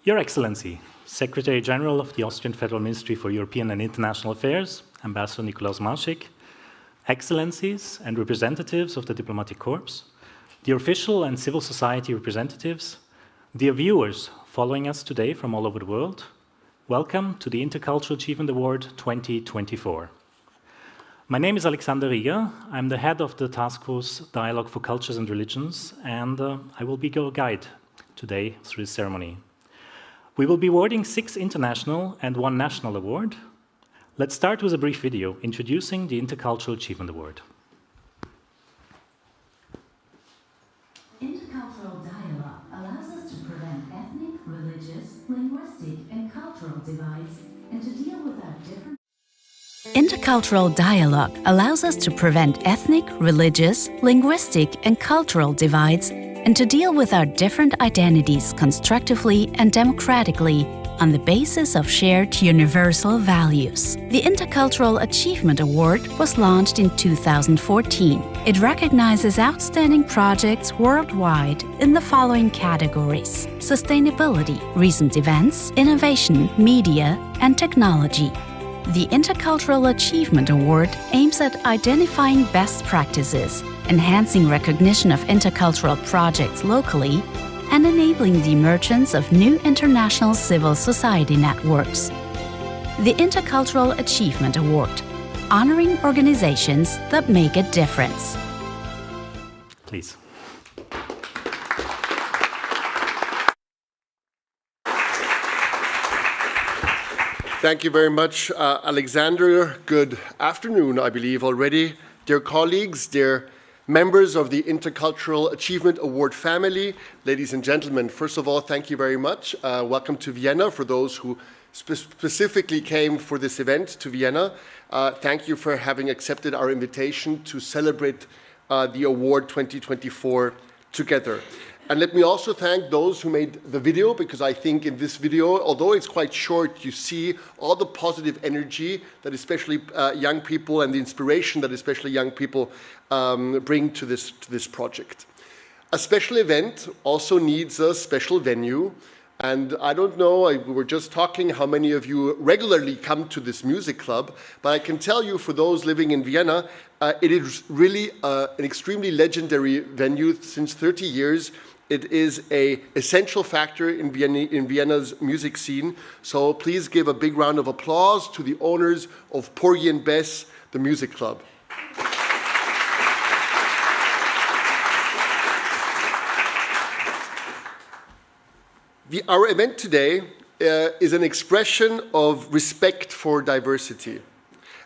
Your Excellency, Secretary General of the Austrian Federal Ministry for European and International Affairs, Ambassador Nikolaus Marschik, Excellencies and representatives of the Diplomatic Corps, dear official and civil society representatives, dear viewers following us today from all over the world, welcome to the Intercultural Achievement Award 2024. My name is Alexander Rieger. I'm the head of the Task Force Dialogue for Cultures and Religions, and I will be your guide today through this ceremony. We will be awarding 6 international and 1 national award. Let's start with a brief video introducing the Intercultural Achievement Award. Intercultural dialogue allows us to prevent ethnic, religious, linguistic, and cultural divides and to deal with our different... Intercultural dialogue allows us to prevent ethnic, religious, linguistic, and cultural divides and to deal with our different identities constructively and democratically on the basis of shared universal values. The Intercultural Achievement Award was launched in 2014. It recognizes outstanding projects worldwide in the following categories: sustainability, recent events, innovation, media, and technology. The Intercultural Achievement Award aims at identifying best practices, enhancing recognition of intercultural projects locally, and enabling the emergence of new international civil society networks. The Intercultural Achievement Award, honoring organizations that make a difference. Please. Thank you very much, Alexander. Good afternoon, I believe already. Dear colleagues, dear members of the Intercultural Achievement Award family, ladies and gentlemen, first of all, thank you very much. Welcome to Vienna for those who specifically came for this event to Vienna. Thank you for having accepted our invitation to celebrate the award 2024 together. And let me also thank those who made the video, because I think in this video, although it's quite short, you see all the positive energy that especially young people and the inspiration that especially young people bring to this project. A special event also needs a special venue. And I don't know, we were just talking how many of you regularly come to this music club, but I can tell you for those living in Vienna, it is really an extremely legendary venue. Since 30 years, it is an essential factor in Vienna's music scene. So please give a big round of applause to the owners of Porgy and Bess, the music club. Our event today is an expression of respect for diversity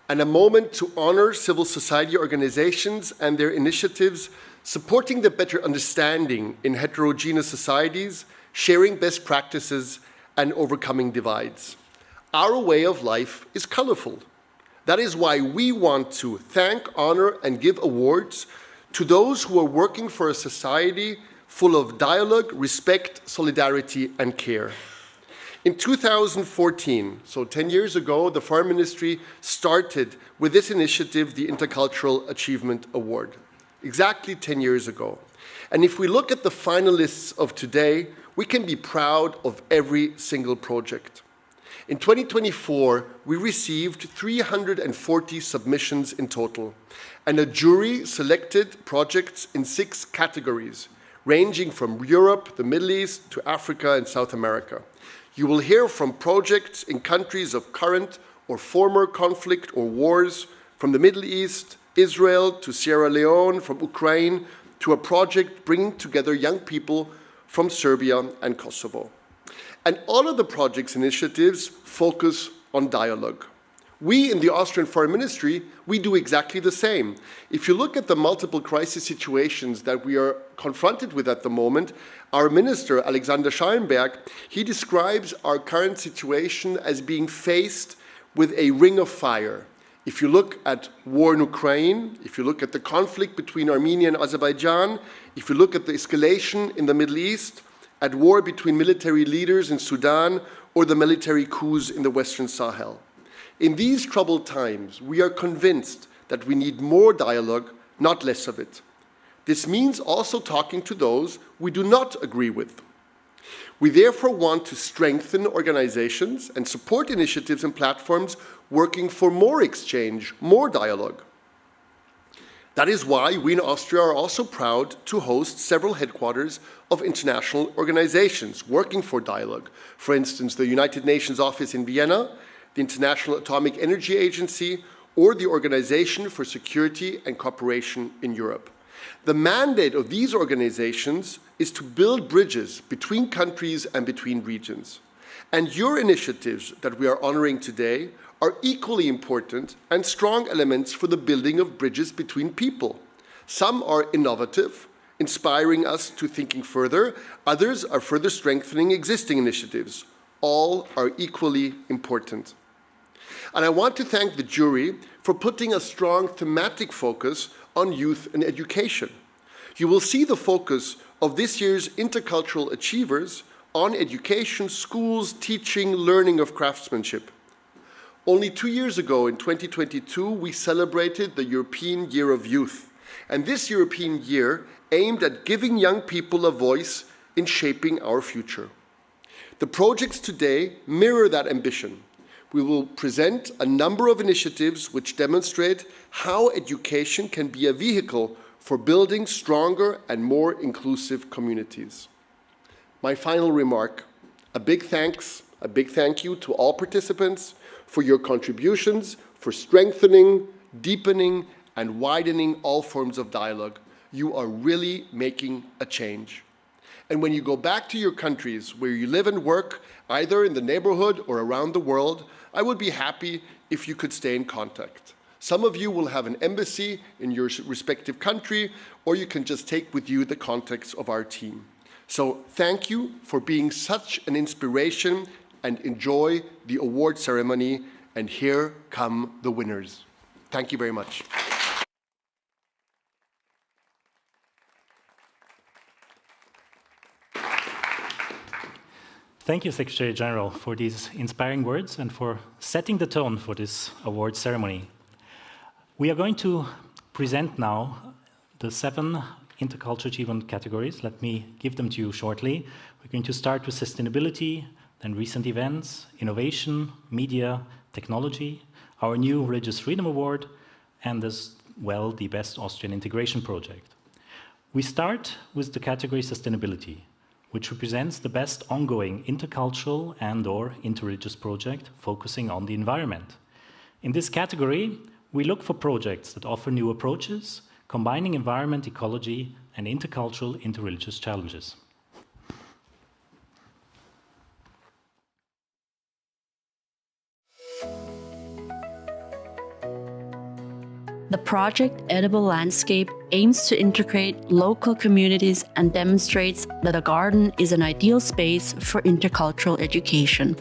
and a moment to honor civil society organizations and their initiatives supporting the better understanding in heterogeneous societies, sharing best practices, and overcoming divides. Our way of life is colorful. That is why we want to thank, honor, and give awards to those who are working for a society full of dialogue, respect, solidarity, and care. In 2014, so 10 years ago, the Foreign Ministry started with this initiative, the Intercultural Achievement Award. Exactly 10 years ago. And if we look at the finalists of today, we can be proud of every single project. In 2024, we received 340 submissions in total, and a jury selected projects in 6 categories, ranging from Europe, the Middle East, to Africa and South America. You will hear from projects in countries of current or former conflict or wars, from the Middle East, Israel to Sierra Leone, from Ukraine to a project bringing together young people from Serbia and Kosovo. And all of the project's initiatives focus on dialogue. We in the Austrian Foreign Ministry, we do exactly the same. If you look at the multiple crisis situations that we are confronted with at the moment, our minister, Alexander Schallenberg, he describes our current situation as being faced with a ring of fire. If you look at war in Ukraine, if you look at the conflict between Armenia and Azerbaijan, if you look at the escalation in the Middle East, at war between military leaders in Sudan, or the military coups in the Western Sahel. In these troubled times, we are convinced that we need more dialogue, not less of it. This means also talking to those we do not agree with. We therefore want to strengthen organizations and support initiatives and platforms working for more exchange, more dialogue. That is why we in Austria are also proud to host several headquarters of international organizations working for dialogue. For instance, the United Nations office in Vienna, the International Atomic Energy Agency, or the Organization for Security and Cooperation in Europe. The mandate of these organizations is to build bridges between countries and between regions. And your initiatives that we are honoring today are equally important and strong elements for the building of bridges between people. Some are innovative, inspiring us to thinking further. Others are further strengthening existing initiatives. All are equally important. And I want to thank the jury for putting a strong thematic focus on youth and education. You will see the focus of this year's Intercultural Achievers on education, schools, teaching, learning of craftsmanship. Only 2 years ago, in 2022, we celebrated the European Year of Youth. And this European year aimed at giving young people a voice in shaping our future. The projects today mirror that ambition. We will present a number of initiatives which demonstrate how education can be a vehicle for building stronger and more inclusive communities. My final remark, a big thank you to all participants for your contributions, for strengthening, deepening, and widening all forms of dialogue. You are really making a change. And when you go back to your countries where you live and work, either in the neighborhood or around the world, I would be happy if you could stay in contact. Some of you will have an embassy in your respective country, or you can just take with you the contacts of our team. So thank you for being such an inspiration, and enjoy the award ceremony. And here come the winners. Thank you very much. Thank you, Secretary General, for these inspiring words and for setting the tone for this award ceremony. We are going to present now the 7 Intercultural Achievement categories. Let me give them to you shortly. We're going to start with sustainability, then recent events, innovation, media, technology, our new Religious Freedom Award, and as well the Best Austrian Integration Project. We start with the category sustainability, which represents the best ongoing intercultural and/or interreligious project focusing on the environment. In this category, we look for projects that offer new approaches, combining environment, ecology, and intercultural, interreligious challenges. The project Edible Landscape aims to integrate local communities and demonstrates that a garden is an ideal space for intercultural education.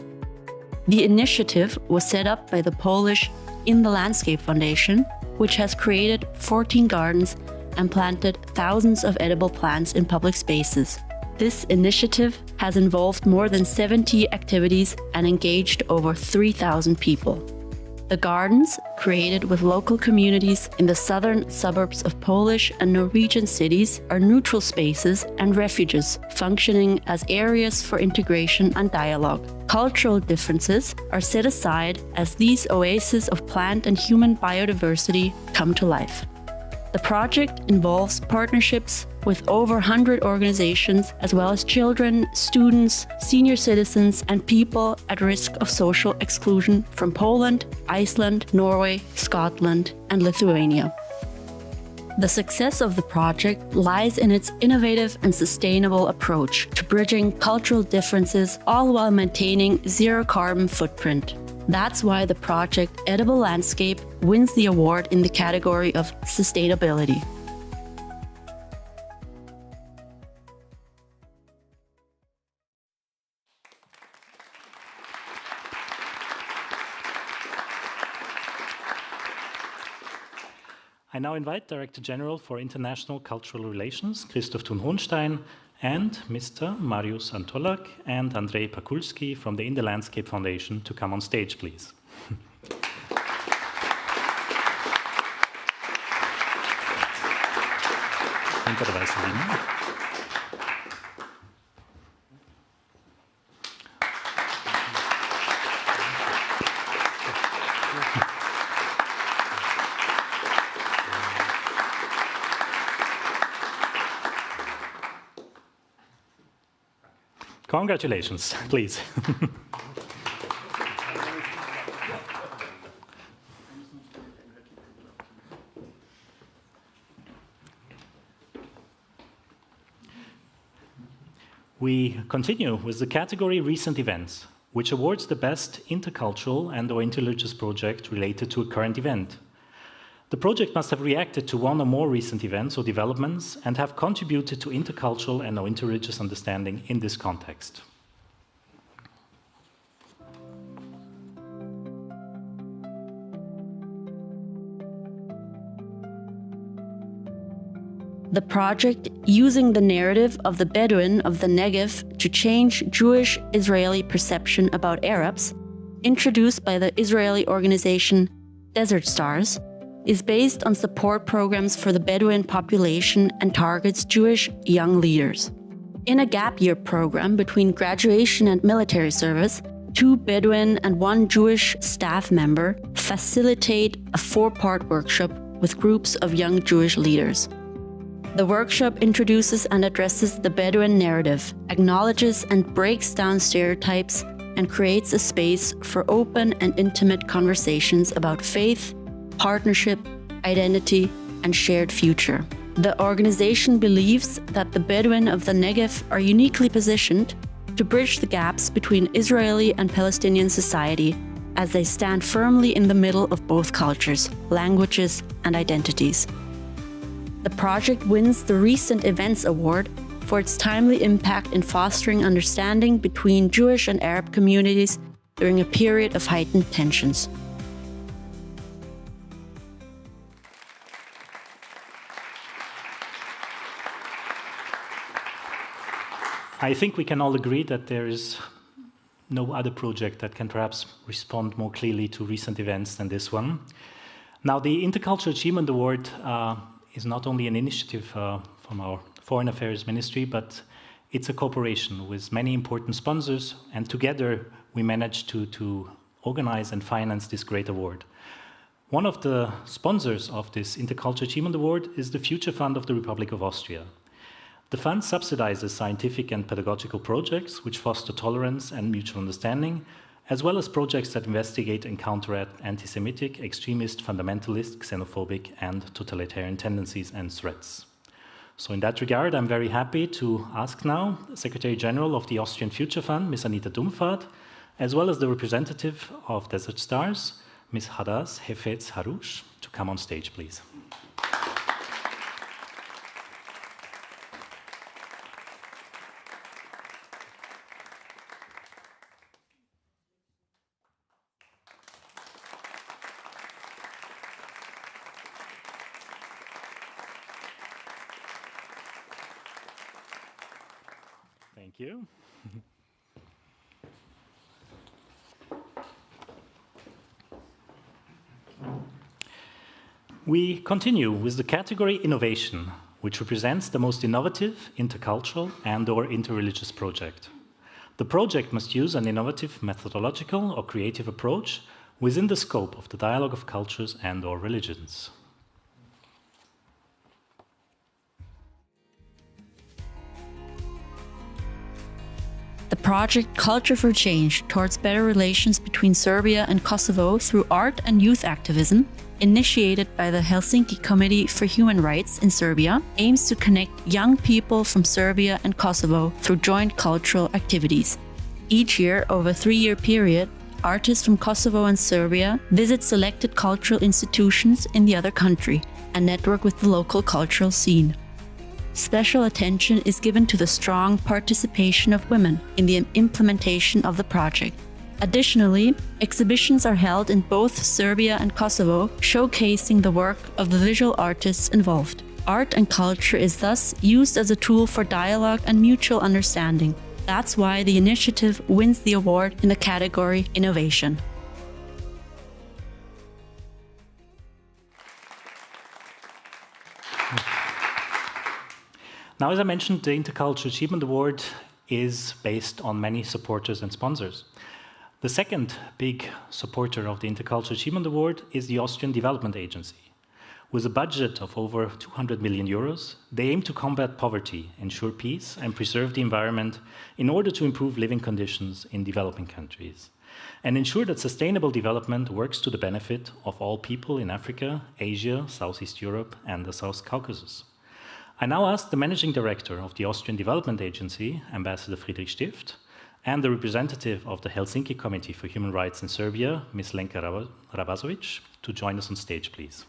The initiative was set up by the Polish In the Landscape Foundation, which has created 14 gardens and planted thousands of edible plants in public spaces. This initiative has involved more than 70 activities and engaged over 3,000 people. The gardens, created with local communities in the southern suburbs of Polish and Norwegian cities, are neutral spaces and refuges, functioning as areas for integration and dialogue. Cultural differences are set aside as these oases of plant and human biodiversity come to life. The project involves partnerships with over 100 organizations, as well as children, students, senior citizens, and people at risk of social exclusion from Poland, Iceland, Norway, Scotland, and Lithuania. The success of the project lies in its innovative and sustainable approach to bridging cultural differences, all while maintaining zero carbon footprint. That's why the project Edible Landscape wins the award in the category of sustainability. I now invite Director General for International Cultural Relations, Christoph Thun-Hohenstein, and Mr. Mariusz Antolak and Andrzej Pakulski from the In the Landscape Foundation to come on stage, please. Hinter der weißen Linie. Congratulations, please. We continue with the category Recent Events, which awards the best intercultural and/or interreligious project related to a current event. The project must have reacted to one or more recent events or developments and have contributed to intercultural and/or interreligious understanding in this context. The project using the narrative of the Bedouin of the Negev to change Jewish-Israeli perception about Arabs, introduced by the Israeli organization Desert Stars, is based on support programs for the Bedouin population and targets Jewish young leaders. In a gap year program between graduation and military service, 2 Bedouin and 1 Jewish staff member facilitate a 4-part workshop with groups of young Jewish leaders. The workshop introduces and addresses the Bedouin narrative, acknowledges and breaks down stereotypes, and creates a space for open and intimate conversations about faith, partnership, identity, and shared future. The organization believes that the Bedouin of the Negev are uniquely positioned to bridge the gaps between Israeli and Palestinian society as they stand firmly in the middle of both cultures, languages, and identities. The project wins the Recent Events Award for its timely impact in fostering understanding between Jewish and Arab communities during a period of heightened tensions. I think we can all agree that there is no other project that can perhaps respond more clearly to recent events than this one. Now, the Intercultural Achievement Award is not only an initiative from our Foreign Affairs Ministry, but it's a cooperation with many important sponsors, and together we managed to organize and finance this great award. One of the sponsors of this Intercultural Achievement Award is the Future Fund of the Republic of Austria. The fund subsidizes scientific and pedagogical projects which foster tolerance and mutual understanding, as well as projects that investigate and counteract anti-Semitic, extremist, fundamentalist, xenophobic, and totalitarian tendencies and threats. So in that regard, I'm very happy to ask now Secretary General of the Austrian Future Fund, Ms. Anita Dumfahrt, as well as the representative of Desert Stars, Ms. Hadas Hefetz Harouche, to come on stage, please. Thank you. We continue with the category Innovation, which represents the most innovative, intercultural and/or interreligious project. The project must use an innovative methodological or creative approach within the scope of the dialogue of cultures and/or religions. The project Culture for Change towards better relations between Serbia and Kosovo through art and youth activism, initiated by the Helsinki Committee for Human Rights in Serbia, aims to connect young people from Serbia and Kosovo through joint cultural activities. Each year, over a 3-year period, artists from Kosovo and Serbia visit selected cultural institutions in the other country and network with the local cultural scene. Special attention is given to the strong participation of women in the implementation of the project. Additionally, exhibitions are held in both Serbia and Kosovo, showcasing the work of the visual artists involved. Art and culture is thus used as a tool for dialogue and mutual understanding. That's why the initiative wins the award in the category Innovation. Now, as I mentioned, the Intercultural Achievement Award is based on many supporters and sponsors. The second big supporter of the Intercultural Achievement Award is the Austrian Development Agency. With a budget of over 200 million euros, they aim to combat poverty, ensure peace, and preserve the environment in order to improve living conditions in developing countries, and ensure that sustainable development works to the benefit of all people in Africa, Asia, Southeast Europe, and the South Caucasus. I now ask the Managing Director of the Austrian Development Agency, Ambassador Friedrich Stift, and the representative of the Helsinki Committee for Human Rights in Serbia, Ms. Lenka Rabazovic, to join us on stage, please.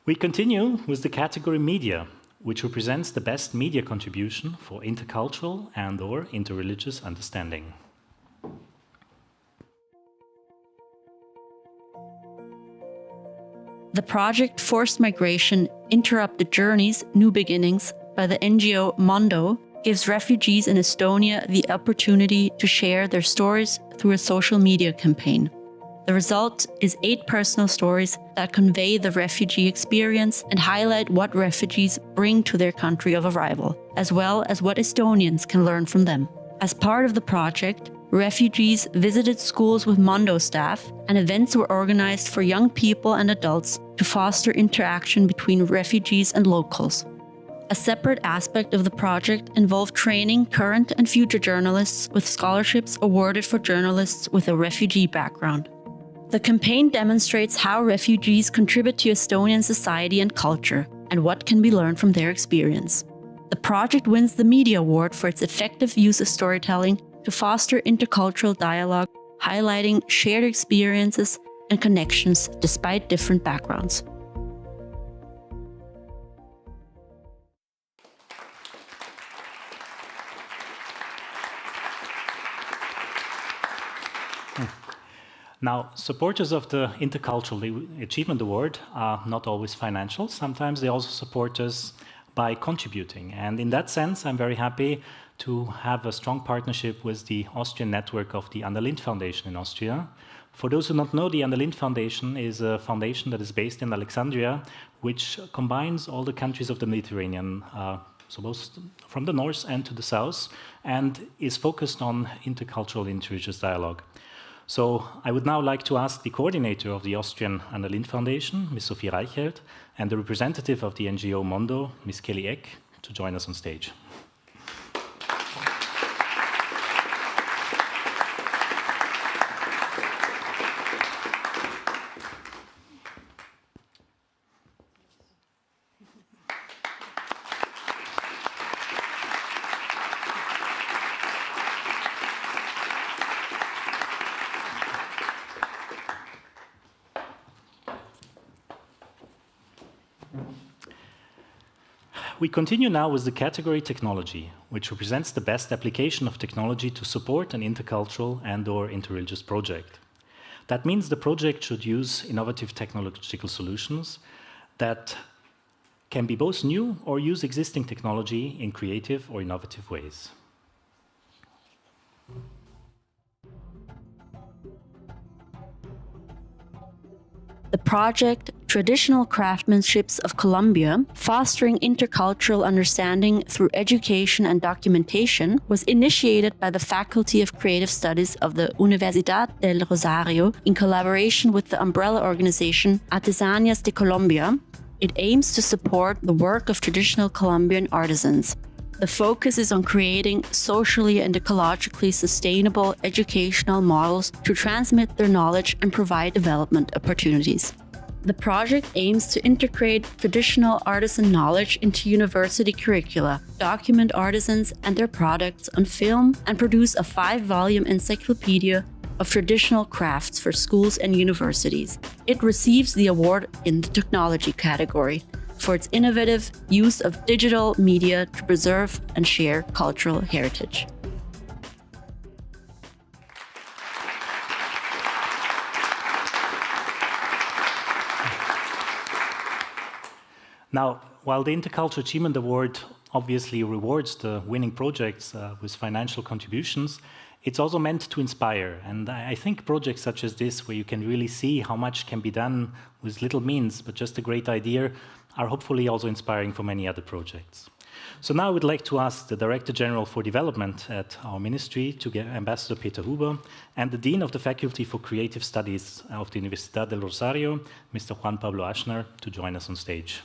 We continue with the category Media, which represents the best media contribution for intercultural and/or interreligious understanding. The project Forced Migration, Interrupted Journeys, New Beginnings by the NGO Mondo gives refugees in Estonia the opportunity to share their stories through a social media campaign. The result is 8 personal stories that convey the refugee experience and highlight what refugees bring to their country of arrival, as well as what Estonians can learn from them. As part of the project, refugees visited schools with Mondo staff, and events were organized for young people and adults to foster interaction between refugees and locals. A separate aspect of the project involved training current and future journalists with scholarships awarded for journalists with a refugee background. The campaign demonstrates how refugees contribute to Estonian society and culture, and what can be learned from their experience. The project wins the Media Award for its effective use of storytelling to foster intercultural dialogue, highlighting shared experiences and connections despite different backgrounds. Now, supporters of the Intercultural Achievement Award are not always financial. Sometimes they also support us by contributing. And in that sense, I'm very happy to have a strong partnership with the Austrian network of the Anna Lindh Foundation in Austria. For those who don't know, the Anna Lindh Foundation is a foundation that is based in Alexandria, which combines all the countries of the Mediterranean, so both from the north and to the south, and is focused on intercultural, interreligious dialogue. So I would now like to ask the coordinator of the Austrian Anna Lindh Foundation, Ms. Sophie Reichelt, and the representative of the NGO Mondo, Ms. Kelly Eck, to join us on stage. We continue now with the category Technology, which represents the best application of technology to support an intercultural and/or interreligious project. That means the project should use innovative technological solutions that can be both new or use existing technology in creative or innovative ways. The project Traditional Craftsmanships of Colombia, Fostering Intercultural Understanding Through Education and Documentation, was initiated by the Faculty of Creative Studies of the Universidad del Rosario in collaboration with the umbrella organization Artesanías de Colombia. It aims to support the work of traditional Colombian artisans. The focus is on creating socially and ecologically sustainable educational models to transmit their knowledge and provide development opportunities. The project aims to integrate traditional artisan knowledge into university curricula, document artisans and their products on film, and produce a 5-volume encyclopedia of traditional crafts for schools and universities. It receives the award in the technology category for its innovative use of digital media to preserve and share cultural heritage. Now, while the Intercultural Achievement Award obviously rewards the winning projects with financial contributions, it's also meant to inspire. And I think projects such as this, where you can really see how much can be done with little means, but just a great idea, are hopefully also inspiring for many other projects. So now I would like to ask the Director General for Development at our ministry, Ambassador Peter Huber, and the Dean of the Faculty for Creative Studies of the Universidad del Rosario, Mr. Juan Pablo Aschner, to join us on stage.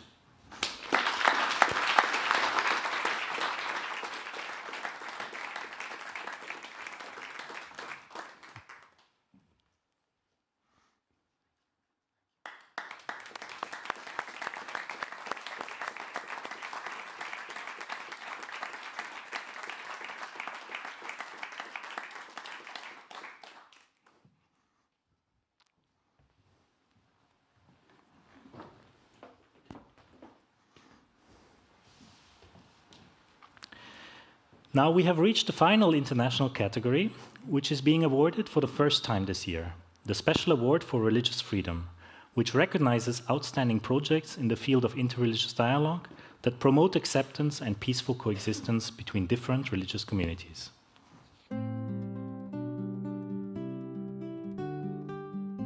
Now we have reached the final international category, which is being awarded for the first time this year, the Special Award for Religious Freedom, which recognizes outstanding projects in the field of interreligious dialogue that promote acceptance and peaceful coexistence between different religious communities.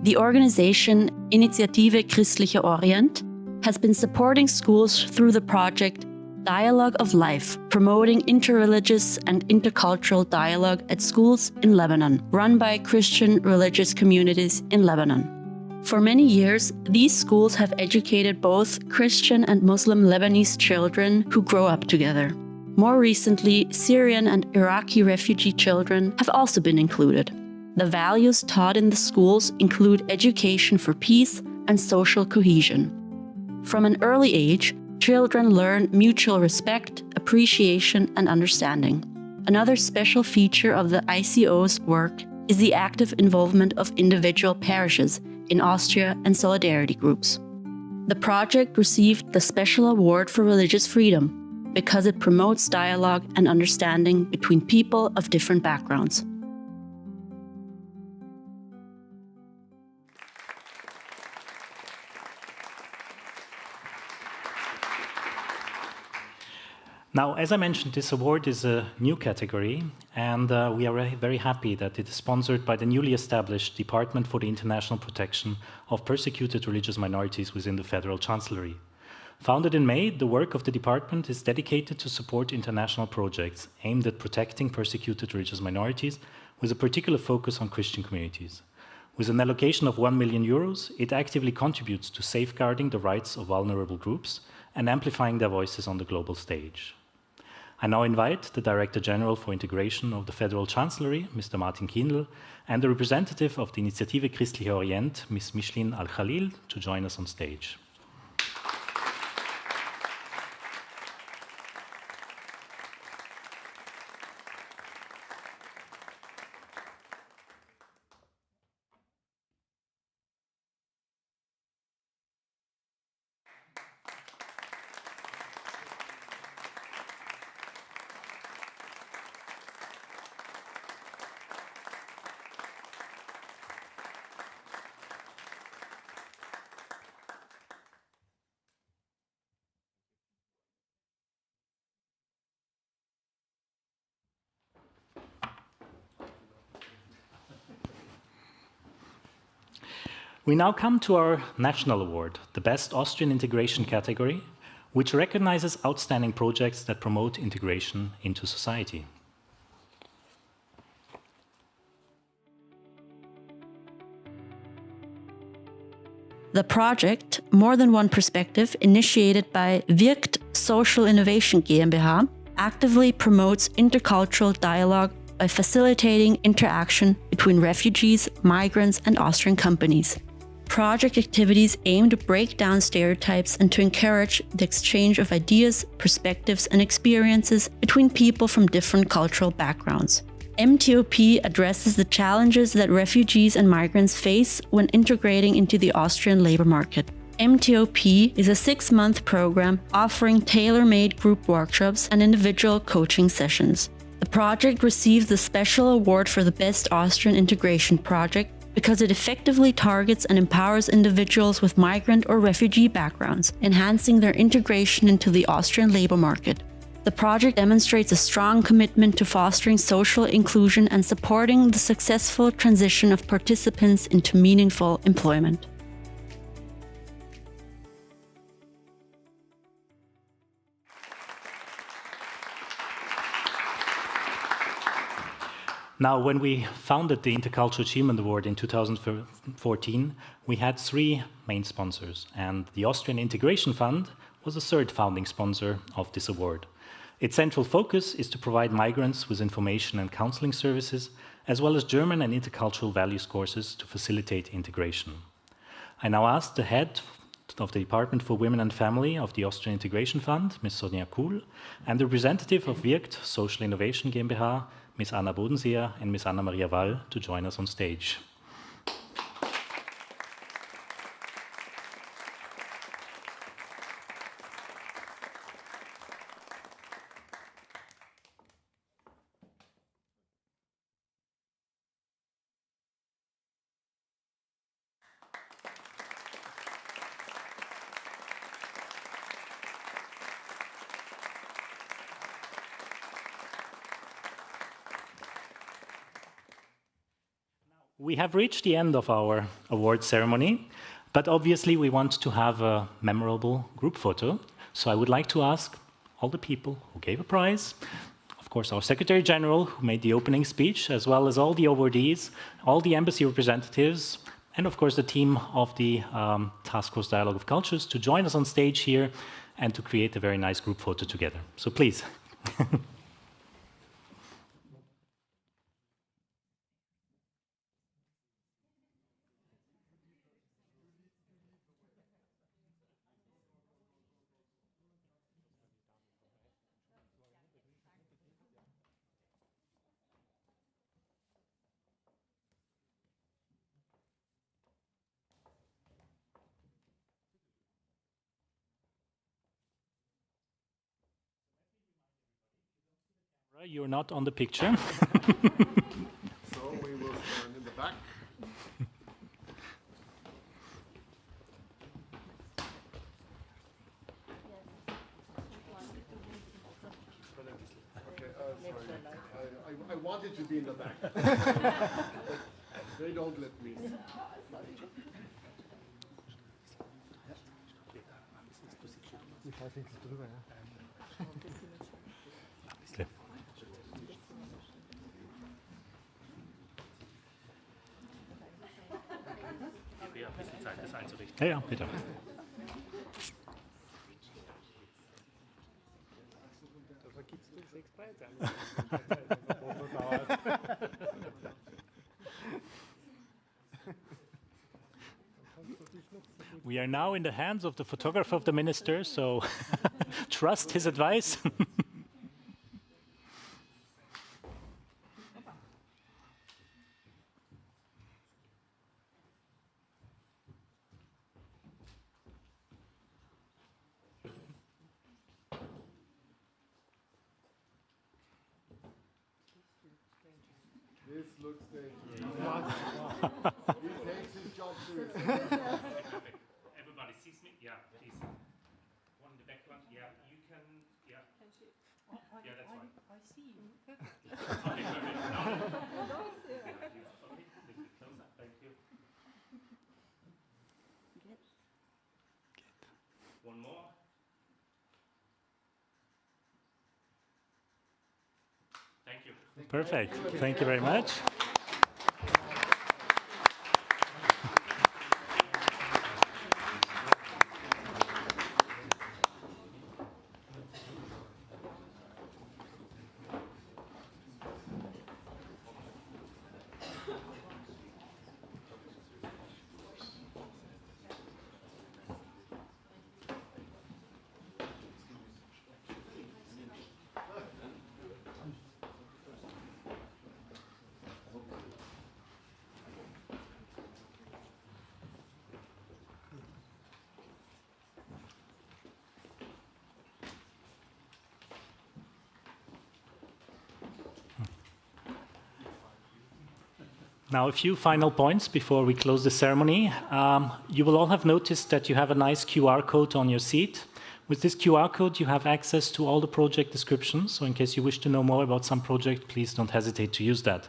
The organization Initiative Christlicher Orient has been supporting schools through the project Dialogue of Life, promoting interreligious and intercultural dialogue at schools in Lebanon, run by Christian religious communities in Lebanon. For many years, these schools have educated both Christian and Muslim Lebanese children who grow up together. More recently, Syrian and Iraqi refugee children have also been included. The values taught in the schools include education for peace and social cohesion. From an early age, children learn mutual respect, appreciation, and understanding. Another special feature of the ICO's work is the active involvement of individual parishes in Austria and solidarity groups. The project received the Special Award for Religious Freedom because it promotes dialogue and understanding between people of different backgrounds. Now, as I mentioned, this award is a new category, and we are very happy that it is sponsored by the newly established Department for the International Protection of Persecuted Religious Minorities within the Federal Chancellery. Founded in May, the work of the department is dedicated to support international projects aimed at protecting persecuted religious minorities, with a particular focus on Christian communities. With an allocation of €1 million, it actively contributes to safeguarding the rights of vulnerable groups and amplifying their voices on the global stage. I now invite the Director General for Integration of the Federal Chancellery, Mr. Martin Kindl, and the representative of the Initiative Christlicher Orient, Ms. Mishlin Al-Khalil, to join us on stage. We now come to our national award, the Best Austrian Integration category, which recognizes outstanding projects that promote integration into society. The project, More Than One Perspective, initiated by Wirkt Social Innovation GmbH, actively promotes intercultural dialogue by facilitating interaction between refugees, migrants, and Austrian companies. Project activities aim to break down stereotypes and to encourage the exchange of ideas, perspectives, and experiences between people from different cultural backgrounds. MTOP addresses the challenges that refugees and migrants face when integrating into the Austrian labor market. MTOP is a 6-month program offering tailor-made group workshops and individual coaching sessions. The project received the Special Award for the Best Austrian Integration Project because it effectively targets and empowers individuals with migrant or refugee backgrounds, enhancing their integration into the Austrian labor market. The project demonstrates a strong commitment to fostering social inclusion and supporting the successful transition of participants into meaningful employment. Now, when we founded the Intercultural Achievement Award in 2014, we had 3 main sponsors, and the Austrian Integration Fund was the 3rd founding sponsor of this award. Its central focus is to provide migrants with information and counseling services, as well as German and intercultural values courses to facilitate integration. I now ask the head of the Department for Women and Family of the Austrian Integration Fund, Ms. Sonja Kuhl, and the representative of Wirkt Social Innovation GmbH, Ms. Anna Bodenseer and Ms. Anna Maria Wall, to join us on stage. We have reached the end of our award ceremony, but obviously we want to have a memorable group photo. So I would like to ask all the people who gave a prize, of course our Secretary General who made the opening speech, as well as all the awardees, all the embassy representatives, and of course the team of the Task Force Dialogue of Cultures to join us on stage here and to create a very nice group photo together. So please. You're not on the picture. So we will stand in the back. Okay, sorry. I wanted to be in the back. They don't let me. Ja, ja, bitte. We are now in the hands of the photographer of the minister, so trust his advice. This looks dangerous. He takes his job seriously. Everybody sees me? Yeah, please. One in the background? Yeah, you can. Yeah. Yeah, that's fine. I see you. Okay, perfect. Now. Okay, a little bit closer. Thank you. One more. Thank you. Perfect. Thank you very much. Now, a few final points before we close the ceremony. You will all have noticed that you have a nice QR code on your seat. With this QR code, you have access to all the project descriptions. So in case you wish to know more about some project, please don't hesitate to use that.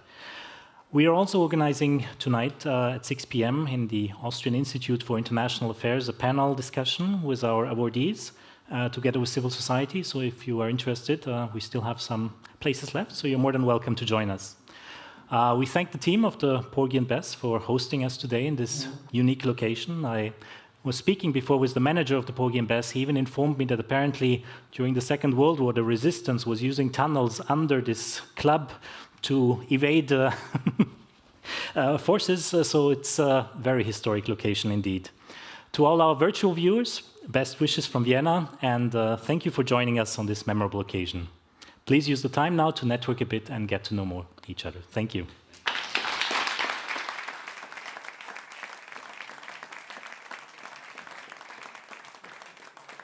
We are also organizing tonight at 6 p.m. in the Austrian Institute for International Affairs a panel discussion with our awardees together with civil society. So if you are interested, we still have some places left, so you're more than welcome to join us. We thank the team of the Porgy and Bess for hosting us today in this unique location. I was speaking before with the manager of the Porgy and Bess. He even informed me that apparently during the Second World War, the resistance was using tunnels under this club to evade forces, so it's a very historic location indeed. To all our virtual viewers, best wishes from Vienna, and thank you for joining us on this memorable occasion. Please use the time now to network a bit and get to know more each other. Thank you.